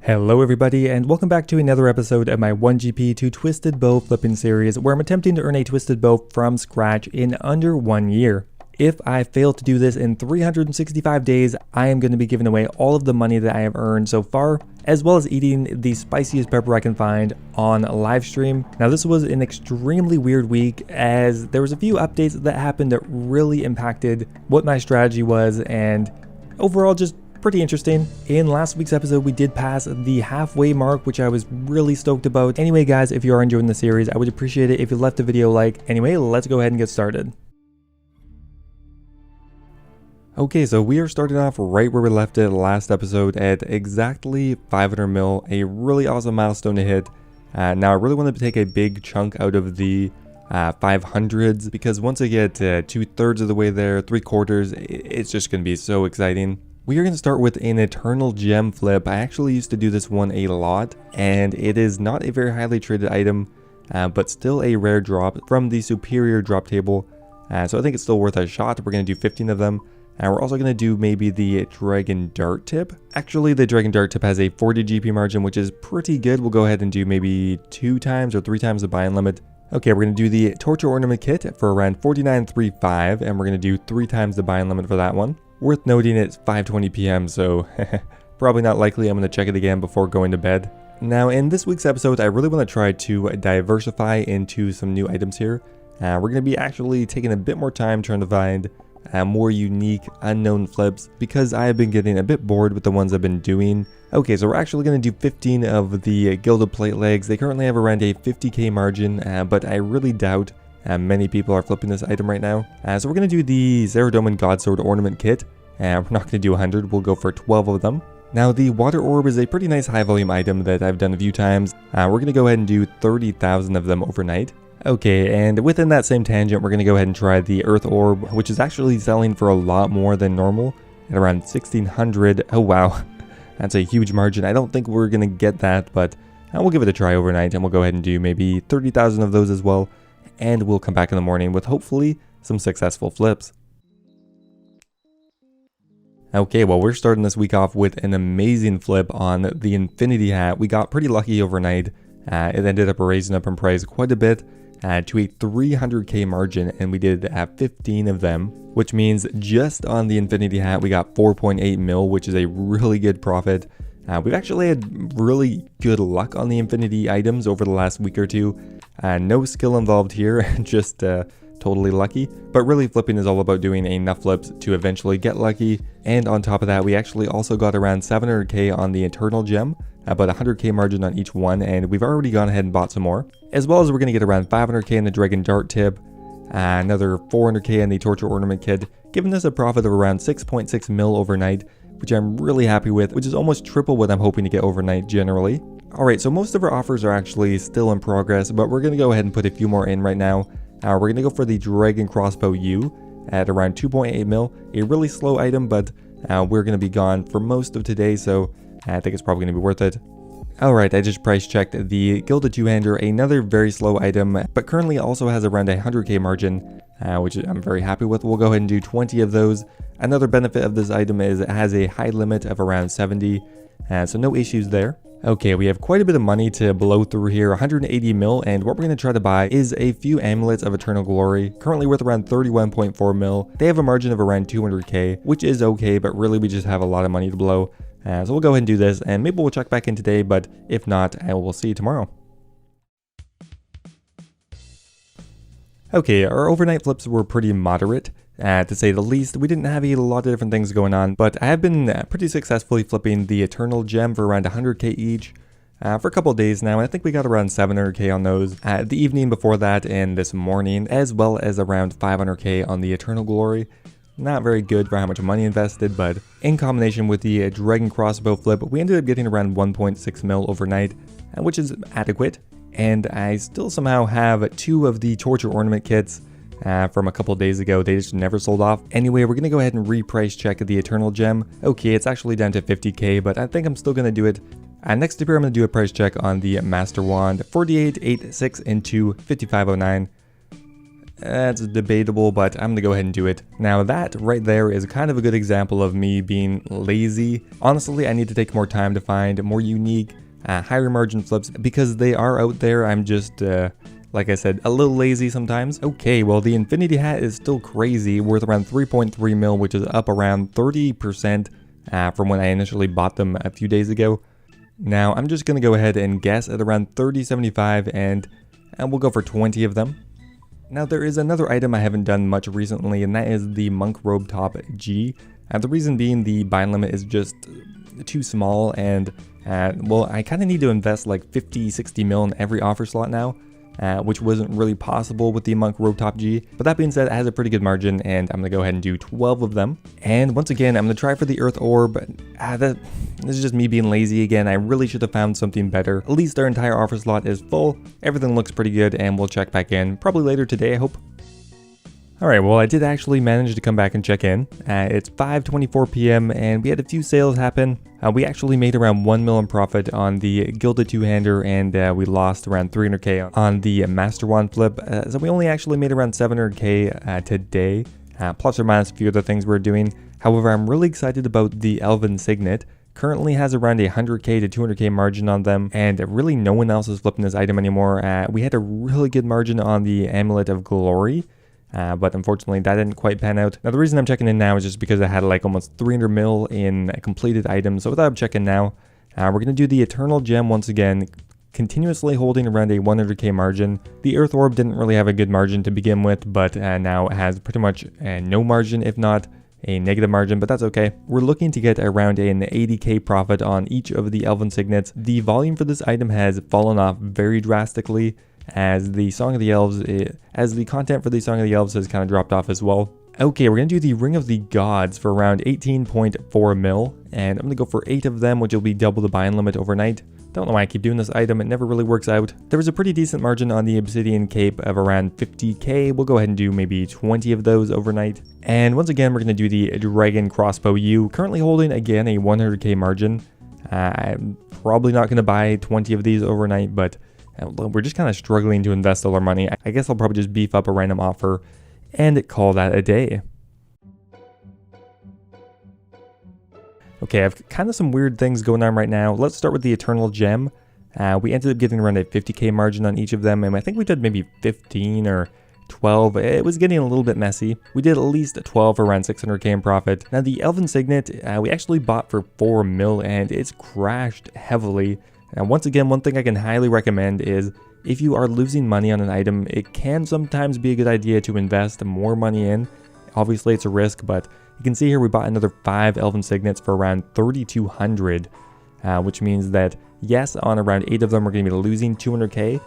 Hello everybody, and welcome back to another episode of my 1GP to Twisted Bow flipping series, where I'm attempting to earn a twisted bow from scratch in under 1 year. If I fail to do this in 365 days, I am going to be giving away all of the money that I have earned so far, as well as eating the spiciest pepper I can find on live stream. Now this was an extremely weird week, as there was a few updates that happened that really impacted what my strategy was, and overall just pretty interesting. In last week's episode, we did pass the halfway mark, which I was really stoked about. Anyway, guys, if you are enjoying the series, I would appreciate it if you left the video a like. Anyway, let's go ahead and get started. Okay, so we are starting off right where we left it last episode at exactly 500 mil, a really awesome milestone to hit. Now I really wanted to take a big chunk out of the 500s, because once I get 2/3 of the way there, 3/4, it's just going to be so exciting. We are going to start with an eternal gem flip. I actually used to do this one a lot, and it is not a very highly traded item, but still a rare drop from the superior drop table. So I think it's still worth a shot. We're going to do 15 of them. And we're also going to do maybe the dragon dart tip. Actually, the dragon dart tip has a 40 GP margin, which is pretty good. We'll go ahead and do maybe 2 times or 3 times the buy-in limit. Okay, we're going to do the torture ornament kit for around 49.35, and we're going to do 3 times the buy-in limit for that one. Worth noting it's 5:20 p.m, so probably not likely I'm going to check it again before going to bed. Now in this week's episode, I really want to try to diversify into some new items here. We're going to be actually taking a bit more time trying to find more unique, unknown flips, because I have been getting a bit bored with the ones I've been doing. Okay, so we're actually going to do 15 of the gilded plate legs. They currently have around a 50k margin, but I really doubt many people are flipping this item right now. So we're going to do the Zeradoman Godsword ornament kit. We're not going to do 100, we'll go for 12 of them. Now the water orb is a pretty nice high volume item that I've done a few times. We're going to go ahead and do 30,000 of them overnight. Okay, and within that same tangent, we're going to go ahead and try the earth orb, which is actually selling for a lot more than normal at around 1,600. Oh wow, that's a huge margin. I don't think we're going to get that, but we'll give it a try overnight, and we'll go ahead and do maybe 30,000 of those as well. And we'll come back in the morning with hopefully some successful flips. Okay, well, we're starting this week off with an amazing flip on the infinity hat. We got pretty lucky overnight. It ended up raising up in price quite a bit to a 300k margin, and we did 15 of them, which means just on the infinity hat we got 4.8 mil, which is a really good profit. We've actually had really good luck on the infinity items over the last week or two. No skill involved here, just totally lucky. But really, flipping is all about doing enough flips to eventually get lucky. And on top of that, we actually also got around 700k on the eternal gem, about 100k margin on each one, and we've already gone ahead and bought some more. As well as we're going to get around 500k in the dragon dart tip, another 400k in the torture ornament kit, giving us a profit of around 6.6 mil overnight, which I'm really happy with, which is almost triple what I'm hoping to get overnight generally. Alright, so most of our offers are actually still in progress, but we're going to go ahead and put a few more in right now. We're going to go for the Dragon Crossbow U at around 2.8 mil, a really slow item, but we're going to be gone for most of today, so I think it's probably going to be worth it. Alright, I just price checked the Gilded Two-Hander, another very slow item, but currently also has around a 100k margin, which I'm very happy with. We'll go ahead and do 20 of those. Another benefit of this item is it has a high limit of around 70, so no issues there. Okay, we have quite a bit of money to blow through here, 180 mil, and what we're going to try to buy is a few amulets of eternal glory, currently worth around 31.4 mil. They have a margin of around 200k, which is okay, but really we just have a lot of money to blow. So we'll go ahead and do this, and maybe we'll check back in today, but if not, I will see you tomorrow. Okay, our overnight flips were pretty moderate, to say the least. We didn't have a lot of different things going on, but I have been pretty successfully flipping the Eternal Gem for around 100k each for a couple of days now. I think we got around 700k on those the evening before that and this morning, as well as around 500k on the Eternal Glory. Not very good for how much money invested, but in combination with the Dragon Crossbow flip, we ended up getting around 1.6 mil overnight, which is adequate. And I still somehow have 2 of the Torture Ornament kits from a couple days ago. They just never sold off. Anyway, we're going to go ahead and reprice check the Eternal Gem. Okay, it's actually down to 50k, but I think I'm still going to do it. Next up here, I'm going to do a price check on the Master Wand, 4886 into 5509. That's debatable, but I'm gonna go ahead and do it. Now that right there is kind of a good example of me being lazy. Honestly, I need to take more time to find more unique, higher margin flips because they are out there. I'm just, like I said, a little lazy sometimes. Okay, well the Infinity Hat is still crazy, worth around 3.3 mil, which is up around 30% from when I initially bought them a few days ago. Now I'm just gonna go ahead and guess at around 30.75 and we'll go for 20 of them. Now there is another item I haven't done much recently, and that is the Monk Robe Top G. The reason being the buy limit is just too small, and well, I kind of need to invest like 50-60 mil in every offer slot now, which wasn't really possible with the Monk Robe Top G. But that being said, it has a pretty good margin, and I'm gonna go ahead and do 12 of them. And once again, I'm gonna try for the Earth Orb. This is just me being lazy again. I really should have found something better. At least our entire offer slot is full. Everything looks pretty good, and we'll check back in probably later today, I hope. Alright, well I did actually manage to come back and check in. It's 5:24 p.m. and we had a few sales happen. We actually made around 1 mil in profit on the Gilded Two-Hander, and we lost around 300k on the Master Wand flip. So we only actually made around 700k today, plus or minus a few other things we're doing. However, I'm really excited about the Elven Signet. Currently has around a 100k to 200k margin on them, and really no one else is flipping this item anymore. We had a really good margin on the Amulet of Glory. But unfortunately that didn't quite pan out. Now the reason I'm checking in now is just because I had like almost 300 mil in completed items. So without checking now, we're going to do the Eternal Gem once again, continuously holding around a 100k margin. The Earth Orb didn't really have a good margin to begin with, but now it has pretty much no margin, if not a negative margin, but that's okay. We're looking to get around an 80k profit on each of the Elven Signets. The volume for this item has fallen off very drastically, as the Song of the Elves, as the content for the Song of the Elves has kind of dropped off as well. Okay, we're going to do the Ring of the Gods for around 18.4 mil, and I'm going to go for 8 of them, which will be double the buying limit overnight. Don't know why I keep doing this item, it never really works out. There was a pretty decent margin on the Obsidian Cape of around 50k. We'll go ahead and do maybe 20 of those overnight. And once again, we're going to do the Dragon Crossbow U, currently holding again a 100k margin. I'm probably not going to buy 20 of these overnight, but we're just kind of struggling to invest all our money. I guess I'll probably just beef up a random offer and call that a day. Okay, I've kind of some weird things going on right now. Let's start with the Eternal Gem. We ended up getting around a 50k margin on each of them, and I think we did maybe 15 or 12. It was getting a little bit messy. We did at least 12 for around 600k in profit. Now the Elven Signet, we actually bought for 4 mil, and it's crashed heavily. Now once again, one thing I can highly recommend is if you are losing money on an item, it can sometimes be a good idea to invest more money in. Obviously it's a risk, but you can see here we bought another 5 Elven Signets for around 3,200, which means that yes, on around 8 of them we're going to be losing 200k,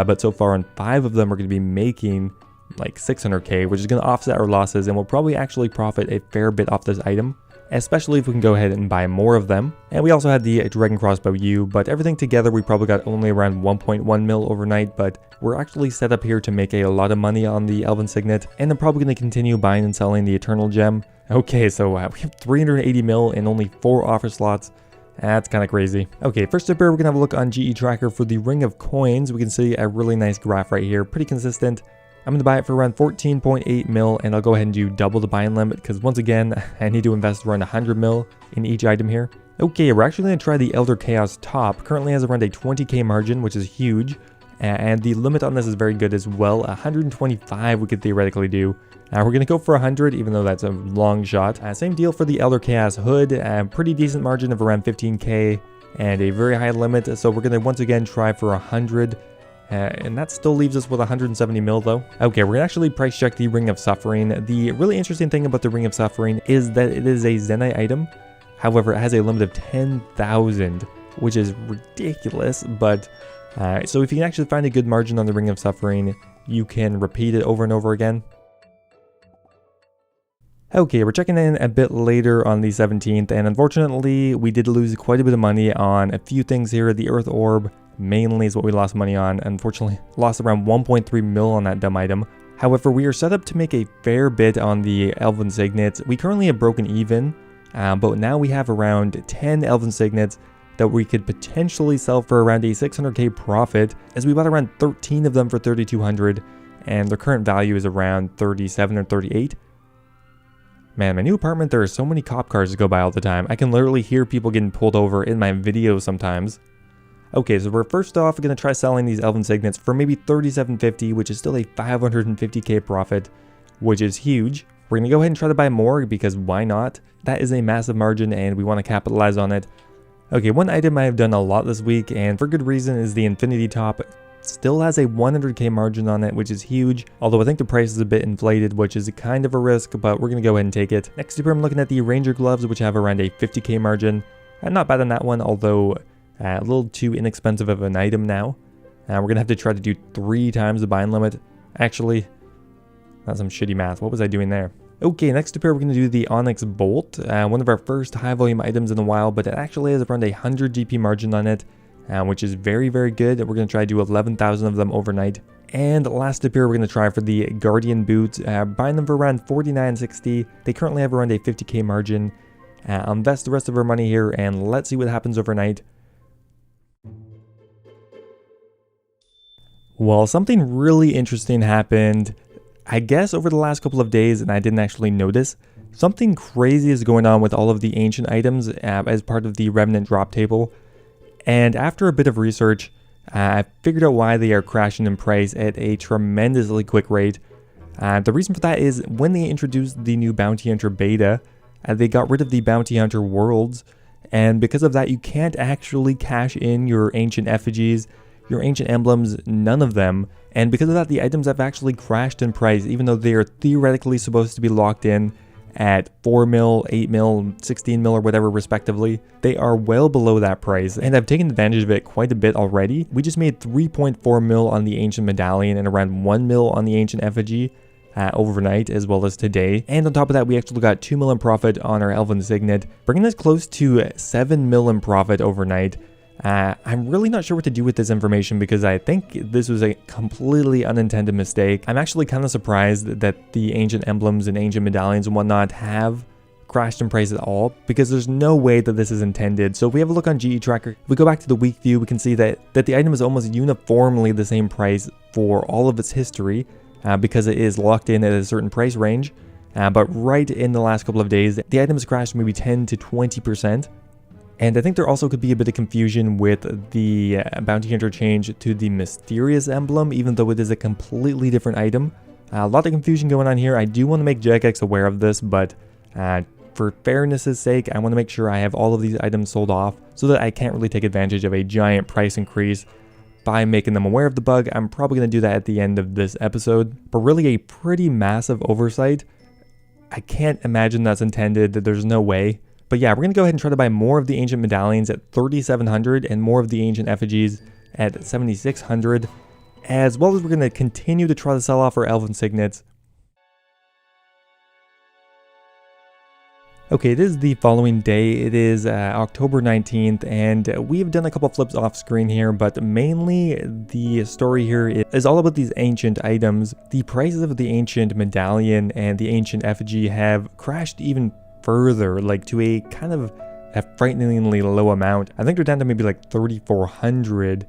but so far on 5 of them we're going to be making like 600k, which is going to offset our losses, and we'll probably actually profit a fair bit off this item, especially if we can go ahead and buy more of them. And we also had the Dragon Crossbow U, but everything together we probably got only around 1.1 mil overnight, but we're actually set up here to make a lot of money on the Elven Signet, and I'm probably going to continue buying and selling the Eternal Gem. Okay, so we have 380 mil in only 4 offer slots. That's kind of crazy. Okay, first up here, we're going to have a look on GE Tracker for the Ring of Coins. We can see a really nice graph right here, pretty consistent. I'm going to buy it for around 14.8 mil, and I'll go ahead and do double the buying limit, because once again, I need to invest around 100 mil in each item here. Okay, we're actually going to try the Elder Chaos Top. Currently has around a 20k margin, which is huge, and the limit on this is very good as well. 125 we could theoretically do. We're going to go for 100, even though that's a long shot. Same deal for the Elder Chaos Hood. Pretty decent margin of around 15k and a very high limit. So we're going to once again try for 100. And that still leaves us with 170 mil though. Okay, we're going to actually price check the Ring of Suffering. The really interesting thing about the Ring of Suffering is that it is a Zenyte item. However, it has a limit of 10,000, which is ridiculous. But so if you can actually find a good margin on the Ring of Suffering, you can repeat it over and over again. Okay, we're checking in a bit later on the 17th, and unfortunately, we did lose quite a bit of money on a few things here. The Earth Orb mainly is what we lost money on. Unfortunately, lost around 1.3 mil on that dumb item. However, we are set up to make a fair bit on the Elven Signets. We currently have broken even, but now we have around 10 Elven Signets that we could potentially sell for around a 600k profit, as we bought around 13 of them for 3,200. and their current value is around 37 or 38. Man, my new apartment, there are so many cop cars that go by all the time. I can literally hear people getting pulled over in my videos sometimes. Okay, so we're first off going to try selling these elven signets for maybe 37.50, which is still a 550k profit, which is huge. We're going to go ahead and try to buy more because why not? That is a massive margin and we want to capitalize on it. Okay, one item I have done a lot this week, and for good reason, is the Infinity Top. Still has a 100k margin on it, which is huge, although I think the price is a bit inflated, which is kind of a risk, but we're going to go ahead and take it. Next up here, I'm looking at the Ranger Gloves, which have around a 50k margin. Not bad on that one, although a little too inexpensive of an item now. We're going to have to try to do 3 times the buying limit. Actually, that's some shitty math. What was I doing there? Okay, next up here, we're going to do the Onyx Bolt, one of our first high volume items in a while, but it actually has around a 100 GP margin on it, which is very, very good. We're going to try to do 11,000 of them overnight. And last up here, we're going to try for the Guardian Boots, buying them for around 49.60. They currently have around a 50k margin. I'll invest the rest of our money here, and let's see what happens overnight. Well, something really interesting happened, I guess, over the last couple of days, and I didn't actually notice. Something crazy is going on with all of the ancient items as part of the Revenant drop table. And after a bit of research, I figured out why they are crashing in price at a tremendously quick rate. The reason for that is when they introduced the new Bounty Hunter beta, they got rid of the Bounty Hunter worlds. And because of that, you can't actually cash in your ancient effigies, your ancient emblems, none of them. And because of that, the items have actually crashed in price, even though they are theoretically supposed to be locked in at 4 mil, 8 mil, 16 mil, or whatever respectively. They are well below that price, and I've taken advantage of it quite a bit already. We just made 3.4 mil on the ancient medallion and around 1 mil on the ancient effigy overnight, as well as today. And on top of that, we actually got 2 mil in profit on our elven signet, bringing us close to 7 mil in profit overnight. I'm really not sure what to do with this information because I think this was a completely unintended mistake. I'm actually kind of surprised that the ancient emblems and ancient medallions and whatnot have crashed in price at all, because there's no way that this is intended. So if we have a look on GE Tracker, if we go back to the week view, we can see that the item is almost uniformly the same price for all of its history because it is locked in at a certain price range. But right in the last couple of days, the item has crashed maybe 10 to 20%. And I think there also could be a bit of confusion with the Bounty Hunter change to the Mysterious Emblem, even though it is a completely different item. A lot of confusion going on here. I do want to make Jagex aware of this, but for fairness' sake, I want to make sure I have all of these items sold off so that I can't really take advantage of a giant price increase by making them aware of the bug. I'm probably going to do that at the end of this episode, but really a pretty massive oversight. I can't imagine that's intended. There's no way. But yeah, we're going to go ahead and try to buy more of the ancient medallions at 3,700 and more of the ancient effigies at 7,600, as well as we're going to continue to try to sell off our elven signets. Okay, it is the following day. It is October 19th, and we have done a couple flips off screen here, but mainly the story here is all about these ancient items. The prices of the ancient medallion and the ancient effigy have crashed even further, like to a kind of a frighteningly low amount. I think they're down to maybe like 3,400,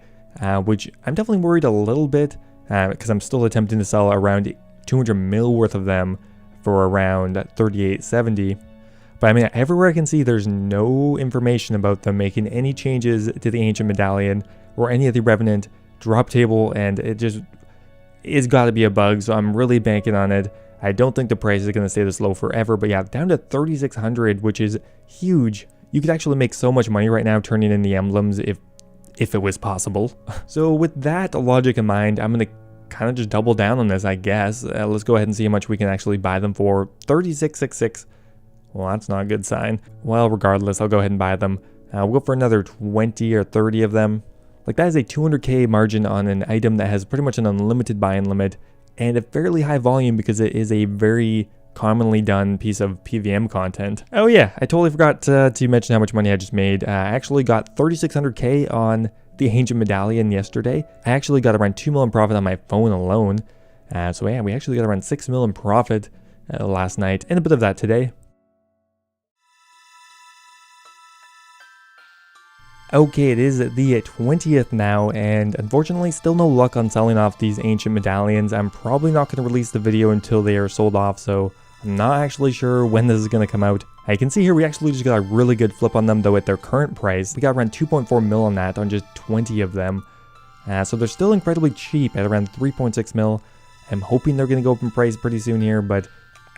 which I'm definitely worried a little bit because I'm still attempting to sell around 200 mil worth of them for around 38.70. But I mean, everywhere I can see, there's no information about them making any changes to the ancient medallion or any of the Revenant drop table, and it's got to be a bug, so I'm really banking on it. I don't think the price is going to stay this low forever, but yeah, down to 3,600, which is huge. You could actually make so much money right now turning in the emblems if it was possible. So with that logic in mind, I'm going to kind of just double down on this, I guess. Let's go ahead and see how much we can actually buy them for. 36.66. Well, that's not a good sign. Well, regardless, I'll go ahead and buy them. We'll go for another 20 or 30 of them. Like, that is a 200k margin on an item that has pretty much an unlimited buy-in limit and a fairly high volume because it is a very commonly done piece of PVM content. Oh yeah, I totally forgot to mention how much money I just made. I actually got 3,600k on the ancient medallion yesterday. I actually got around 2 million profit on my phone alone. So yeah, we actually got around 6 million profit last night and a bit of that today. Okay, it is the 20th now, and unfortunately still no luck on selling off these ancient medallions. I'm probably not going to release the video until they are sold off, so I'm not actually sure when this is going to come out. I can see here we actually just got a really good flip on them though at their current price. We got around 2.4 mil on that on just 20 of them. So they're still incredibly cheap at around 3.6 mil. I'm hoping they're going to go up in price pretty soon here, but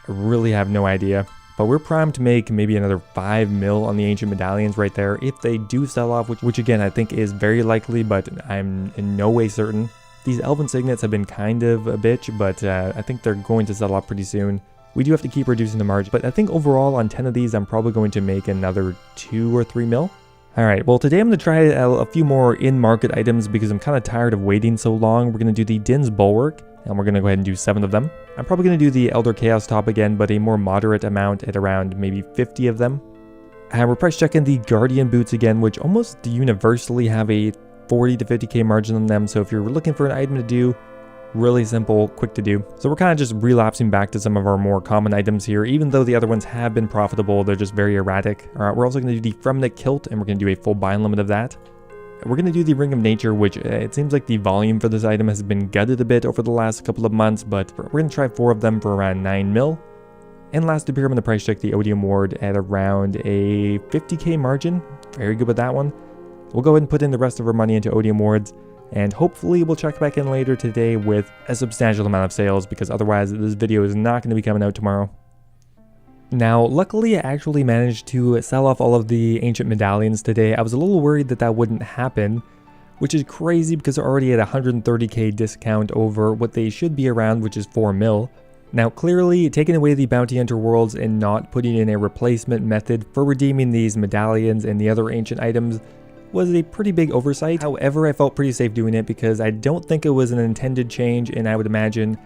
I really have no idea. But we're primed to make maybe another 5 mil on the ancient medallions right there if they do sell off, which again I think is very likely, but I'm in no way certain. These elven signets have been kind of a bitch, but I think they're going to sell off pretty soon. We do have to keep reducing the margin, but I think overall on 10 of these I'm probably going to make another 2 or 3 mil. Alright, well today I'm going to try a few more in-market items because I'm kind of tired of waiting so long. We're going to do the Din's Bulwark, and we're going to go ahead and do 7 of them. I'm probably going to do the Elder Chaos top again, but a more moderate amount at around maybe 50 of them. And we're price checking the Guardian Boots again, which almost universally have a 40 to 50k margin on them. So if you're looking for an item to do, really simple, quick to do. So we're kind of just relapsing back to some of our more common items here. Even though the other ones have been profitable, they're just very erratic. Alright, we're also going to do the Fremnik Kilt, and we're going to do a full buy limit of that. We're going to do the Ring of Nature, which it seems like the volume for this item has been gutted a bit over the last couple of months, but we're going to try 4 of them for around 9 mil. And last up here, I'm going to price check the Odium Ward at around a 50k margin. Very good with that one. We'll go ahead and put in the rest of our money into Odium Wards, and hopefully we'll check back in later today with a substantial amount of sales, because otherwise this video is not going to be coming out tomorrow. Now, luckily I actually managed to sell off all of the ancient medallions today. I was a little worried that that wouldn't happen, which is crazy because they're already at a 130k discount over what they should be around, which is 4 mil. Now, clearly, taking away the Bounty Hunter Worlds and not putting in a replacement method for redeeming these medallions and the other ancient items was a pretty big oversight. However, I felt pretty safe doing it because I don't think it was an intended change, and I would imagine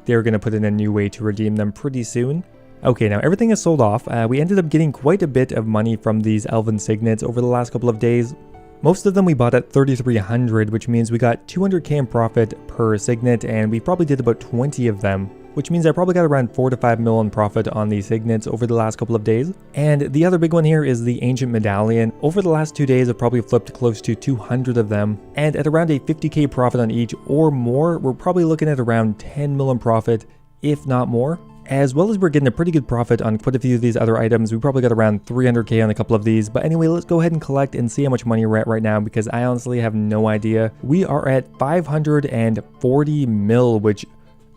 they're going to put in a new way to redeem them pretty soon. Okay, now everything is sold off. We ended up getting quite a bit of money from these elven signets over the last couple of days. Most of them we bought at 3,300, which means we got 200k in profit per signet, and we probably did about 20 of them, which means I probably got around 4 to 5 mil in profit on these signets over the last couple of days. And the other big one here is the Ancient Medallion. Over the last 2 days, I've probably flipped close to 200 of them, and at around a 50k profit on each or more, we're probably looking at around 10 mil in profit, if not more. As well as we're getting a pretty good profit on quite a few of these other items. We probably got around 300k on a couple of these. But anyway, let's go ahead and collect and see how much money we're at right now, because I honestly have no idea. We are at 540 mil, which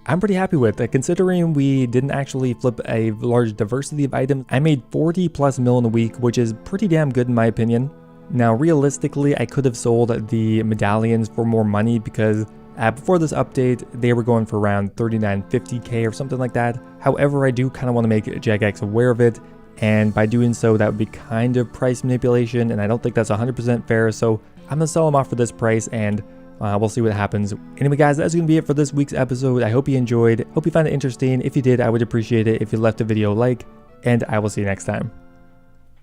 I'm pretty happy with. Considering we didn't actually flip a large diversity of items, I made 40 plus mil in a week, which is pretty damn good in my opinion. Now, realistically, I could have sold the medallions for more money because before this update, they were going for around 3950k or something like that. However, I do kind of want to make Jagex aware of it, and by doing so, that would be kind of price manipulation, and I don't think that's 100% fair, so I'm going to sell them off for this price, and we'll see what happens. Anyway, guys, that's going to be it for this week's episode. I hope you enjoyed. Hope you found it interesting. If you did, I would appreciate it if you left a video a like, and I will see you next time.